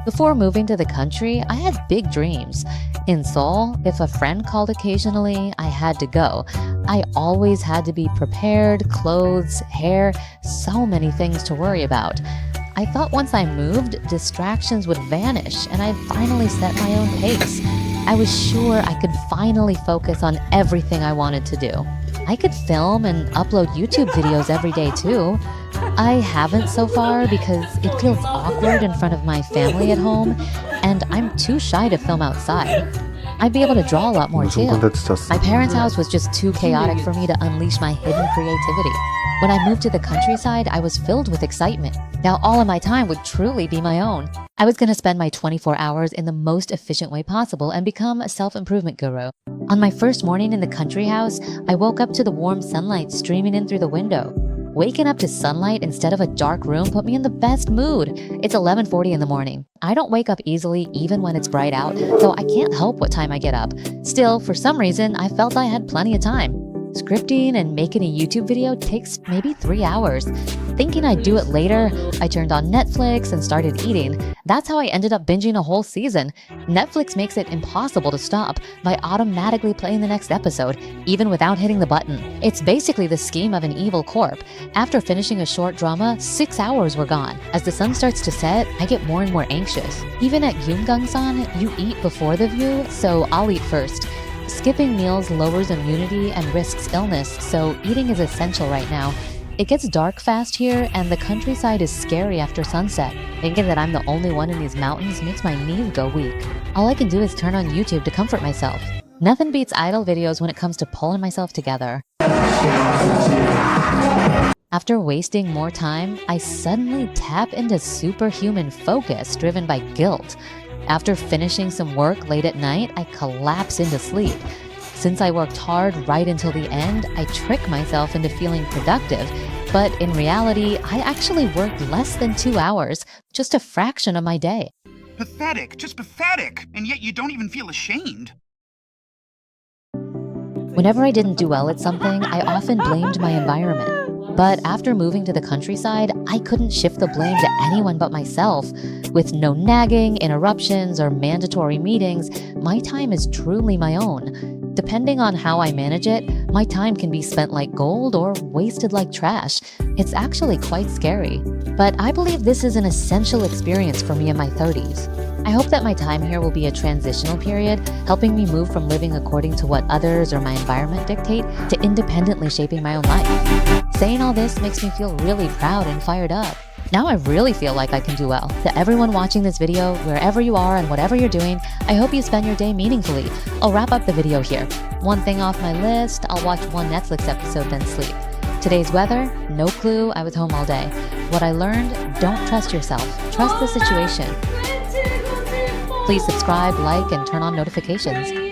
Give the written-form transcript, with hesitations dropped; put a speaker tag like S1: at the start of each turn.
S1: Before moving to the country, I had big dreams. In Seoul, if a friend called occasionally, I had to go. I always had to be prepared, clothes, hair, so many things to worry about. I thought once I moved, distractions would vanish and I'd finally set my own pace. I was sure I could finally focus on everything I wanted to do. I could film and upload YouTube videos every day too. I haven't so far because it feels awkward in front of my family at home, and I'm too shy to film outside. I'd be able to draw a lot more too. My parents' house was just too chaotic for me to unleash my hidden creativity. When I moved to the countryside, I was filled with excitement. Now all of my time would truly be my own. I was going to spend my 24 hours in the most efficient way possible and become a self-improvement guru. On my first morning in the country house, I woke up to the warm sunlight streaming in through the window. Waking up to sunlight instead of a dark room put me in the best mood. It's 11:40 in the morning. I don't wake up easily even when it's bright out, so I can't help what time I get up. Still, for some reason, I felt I had plenty of time. Scripting and making a YouTube video takes maybe 3 hours. Thinking I'd do it later, I turned on Netflix and started eating. That's how I ended up binging a whole season. Netflix makes it impossible to stop by automatically playing the next episode, even without hitting the button. It's basically the scheme of an evil corp. After finishing a short drama, 6 hours were gone. As the sun starts to set, I get more and more anxious. Even at Yumgang-san, you eat before the view, so I'll eat first. Skipping meals lowers immunity and risks illness, so eating is essential right now. It gets dark fast here, and the countryside is scary after sunset. Thinking that I'm the only one in these mountains makes my knees go weak. All I can do is turn on YouTube to comfort myself. Nothing beats idle videos when it comes to pulling myself together. After wasting more time, I suddenly tap into superhuman focus driven by guilt. After finishing some work late at night, I collapse into sleep. Since I worked hard right until the end, I trick myself into feeling productive. But in reality, I actually worked less than 2 hours, just a fraction of my day.
S2: Pathetic, just pathetic. And yet you don't even feel ashamed.
S1: Whenever I didn't do well at something, I often blamed my environment. But after moving to the countryside, I couldn't shift the blame to anyone but myself. With no nagging, interruptions, or mandatory meetings, my time is truly my own. Depending on how I manage it, my time can be spent like gold or wasted like trash. It's actually quite scary. But I believe this is an essential experience for me in my 30s. I hope that my time here will be a transitional period, helping me move from living according to what others or my environment dictate to independently shaping my own life. Saying all this makes me feel really proud and fired up. Now I really feel like I can do well. To everyone watching this video, wherever you are and whatever you're doing, I hope you spend your day meaningfully. I'll wrap up the video here. One thing off my list, I'll watch one Netflix episode then sleep. Today's weather, no clue, I was home all day. What I learned, don't trust yourself, trust the situation. Please subscribe, like, and turn on notifications.